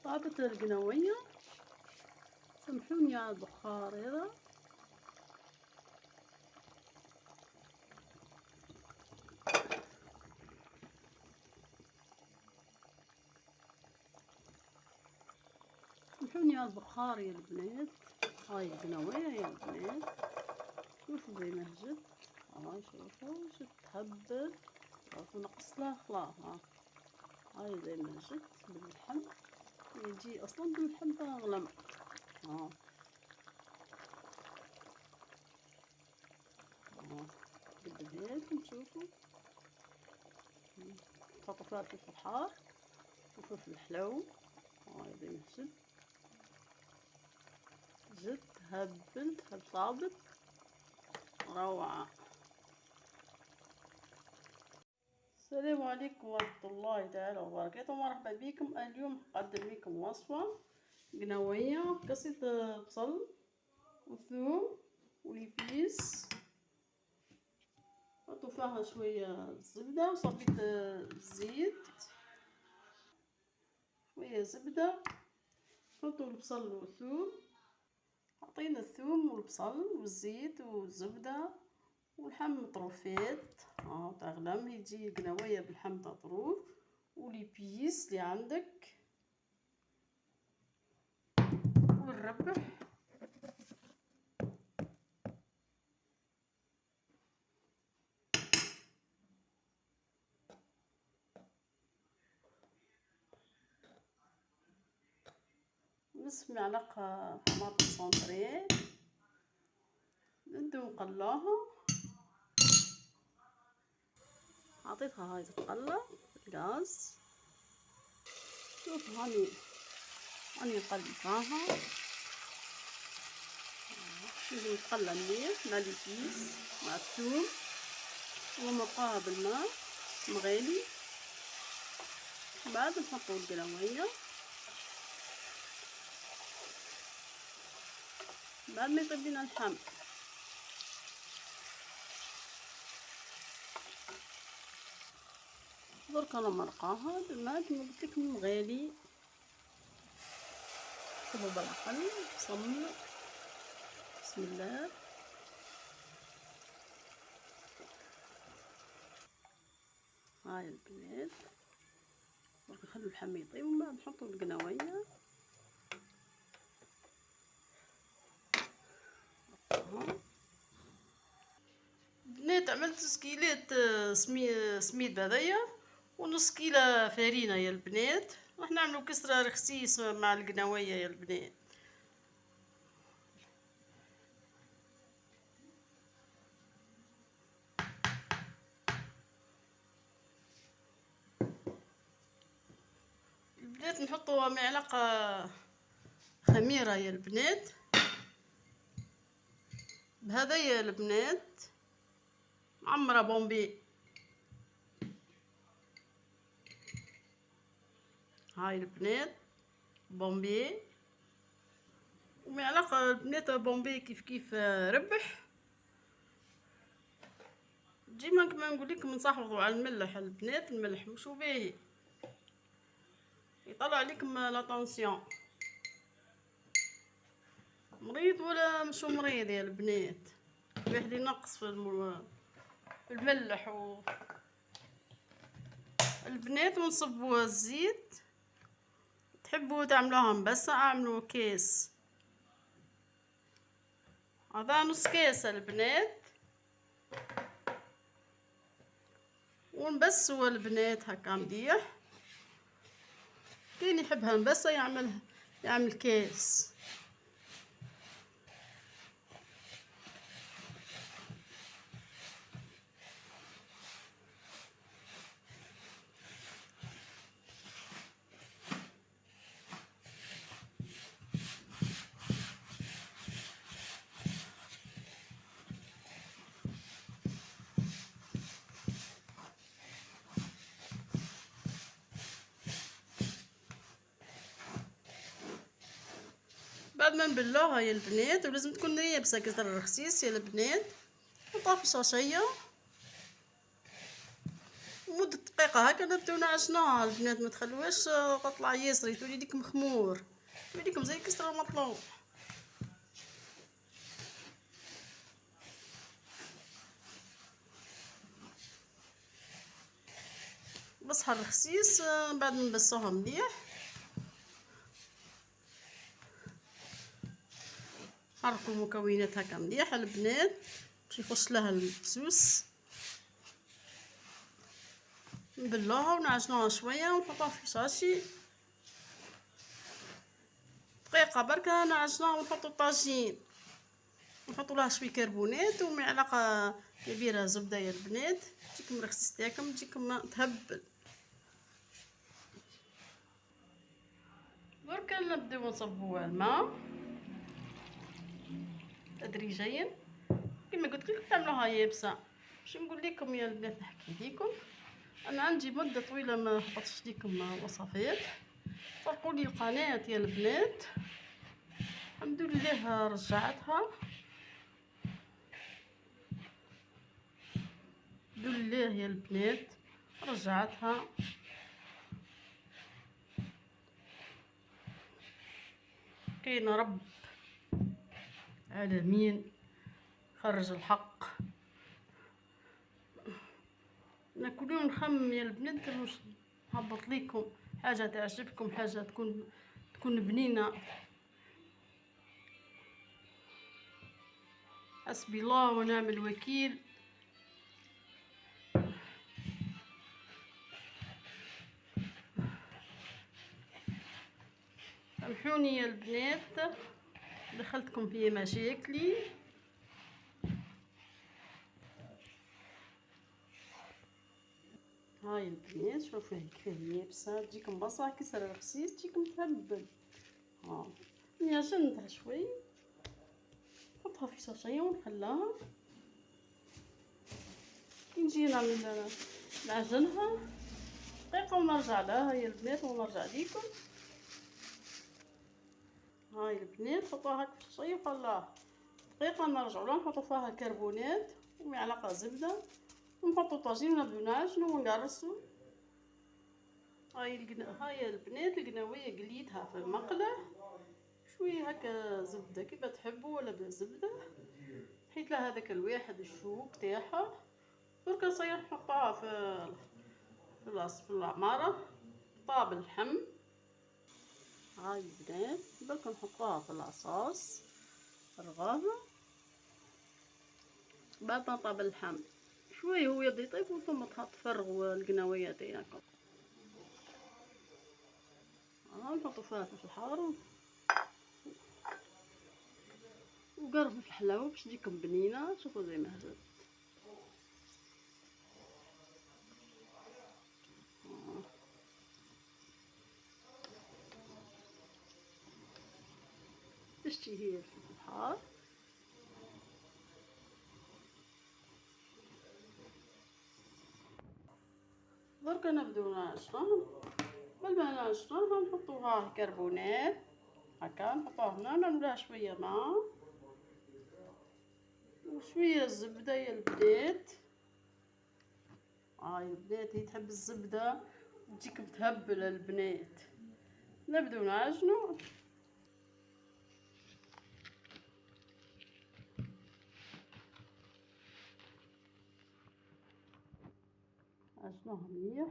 طابت القنوية، سامحوني على البخار هذا. سامحوني على البخار يا البنات. هاي القنوية يا البنات، شوفوا زي ما هجت. هاي شوفوا شت تهبل، شوفوا نقص لها خلاص. هاي زي ما هجت باللحم، يجي اصلا باللحم تغلم. بالبداية نشوفوا نحطوا فيها الفلفل حار وفلفل حلو. هاي زي ما هجت، جت هبلت طابت روعة. السلام عليكم ورحمة الله تعالى وبركاته، مرحبا بكم. اليوم نقدم لكم وصفة قنوية، قصة بصل وثوم وليبيس، حطوا فيها شوية زبدة وصبيت الزيت، شوية زبدة، حطوا البصل والثوم. حطينا الثوم والبصل والزيت والزبدة واللحم مطروفات تغلم، يجي قنوية باللحم مطروف وليبيس اللي عندك والربح. نصف معلقة طماطم سونطري ندو نقلاها. عطيتها هاي تتقلى الغاز. شوف هاني قلبتها، نجي نتقلى مليح مع الكيس مع الثوم ونمرقاها بالماء مغلي. بعد نحطو القنوية، بعد ما يطيب لنا اللحم درك انا مرقاها بالماء كيما قلتلك مغالي. صبوا بالعقل صمم. بسم الله. هاي البنات درك نخلو اللحم يطيب ومن بعد نحطو القنوية. بنات عملت سكيلات سميد هذايا ونص كيلة فرينة يا البنات. راح نعملو كسرة رخسيس مع القنوية يا البنات. البنات نحطو معلقة خميرة يا البنات بهذا يا البنات، معمرة بومبي. هاي البنات بومبي، ومعلقة البنات بومبي كيف ربح. ديما كما نقول لكم نصححوا على الملح البنات، الملح مشو باهي يطلع عليكم لا طونسيون، مريض ولا مشو مريض يا البنات، واحد ينقص في الملح البنات. ونصبوا الزيت، تحبوا تعملوها مبسة اعملوا كيس. هذا نص كيس البنات، ونبسوا البنات هكا مليح. كاين يحبها مبسة يعمل كيس. بعد ما نبلوها يا البنات، ولازم تكون يابسه كسر الرخسيس يا البنات، نحطها في الشاشيه مدة دقيقة هكا نبداو نعجنوها البنات، ما تخلوهاش تطلع ياسر تولي ديك مخمور، تولي ديكم زي الكسرة المطلوب. بصحة الخسيس من بعد نبسوها مليح، نحركو المكونات هكا مليح البنات باش يخش لها البسوس، نبلوها ونعجنوها شويه ونحطوها في شاشي دقيقه بركه نعجنوها، ونحطو الطاجين نحطو لها شويه كربونات ومعلقه كبيره زبده يا البنات، تجيكم رخص تاعكم تجيكم تهبل. دركا نبداو نصبو الماء تدريجيا كما قلت لكم تعملوها يابسه. باش نقول لكم يا البنات نحكي لكم، انا عندي مده طويله ما حطيتش لكم وصفات، طرقوا لي القناه يا البنات، الحمد لله رجعتها، الحمد لله يا البنات رجعتها. كاين رب العالمين خرج الحق. انا كل يوم نخمم يا البنات واش نهبط ليكم حاجه تعجبكم، حاجه تكون بنينه. حسبي الله ونعم الوكيل. سامحوني يا البنات دخلتكم في مشاكلي. هاي البنات شوفوا كيفاه يابسه، تجيكم بصح كسر الخسيس تجيكم تهبل. ها عجنتها شوي نحطها في شاشيه ونخليها كي نجي نعجنها دقيقه ونرجع لها يا البنات ونرجع ليكم. هاي البنات نحطوها هكا في الشاشيه وخلاها دقيقه نرجعوا لها، نحطوا فيها الكربونات ومعلقه زبده ونحطوا طاجين ونبداو نعجنوا ونقرصوا. هاي البنات القناويه قليتها في المقله شويه هكا زبده كيما تحبوا ولا بالزبده، حيت لها هذاك الواحد الشوك تاعها. دركا صاير نحطوها في العماره طاب اللحم. هاي البنات درك نحطوها في العصاص الرغابه بعد ما طاب اللحم شويه هو يبدا يطيب وثم تفرغوا القناويه تاعكم. نحطوا فيها فلفل حار وقرفه الحلاوه باش تجيكم بنينه. شوفوا زي ما هزت تشتهي هي الفلفل الحار. درك نبداو نعجنوه، قبل ما نعجنوه نحطوها كربونات هكا نحطوه هنا نملاها شويه ماء وشويه زبده يا البنات. هاي البنات هي تحب الزبده تجيكم تهبل البنات. نبداو نعجنو عجنوها مليح،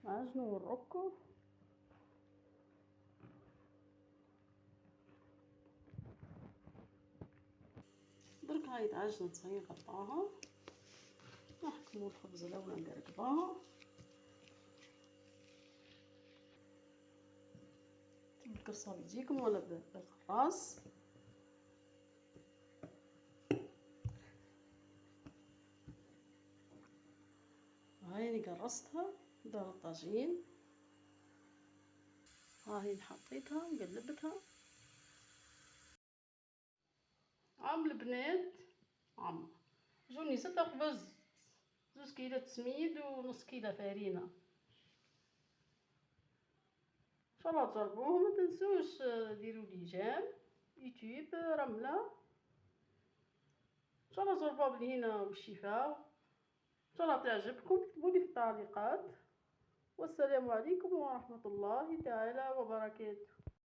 عجنو ونركو. درك هاي تعجنت صغير نقطعوها، نحكمو الخبز الاول نقرقبوها، بالكرصه بيجيكم ولا بالخراص. هاي قرصتها دار الطاجين، هاي حطيتها وقلبتها. عام البنات عام جوني 6 خبز، 2 كيلو سميد ونص كيلو فرينه. ان شاء الله تجربوه، ما تنسوش ديروا لي جيم يوتيوب رمله. ان شاء الله جربوها بالهنا والشفاء، ان شاء الله تعجبكم. كتبوا لي في التعليقات. والسلام عليكم ورحمة الله تعالى وبركاته.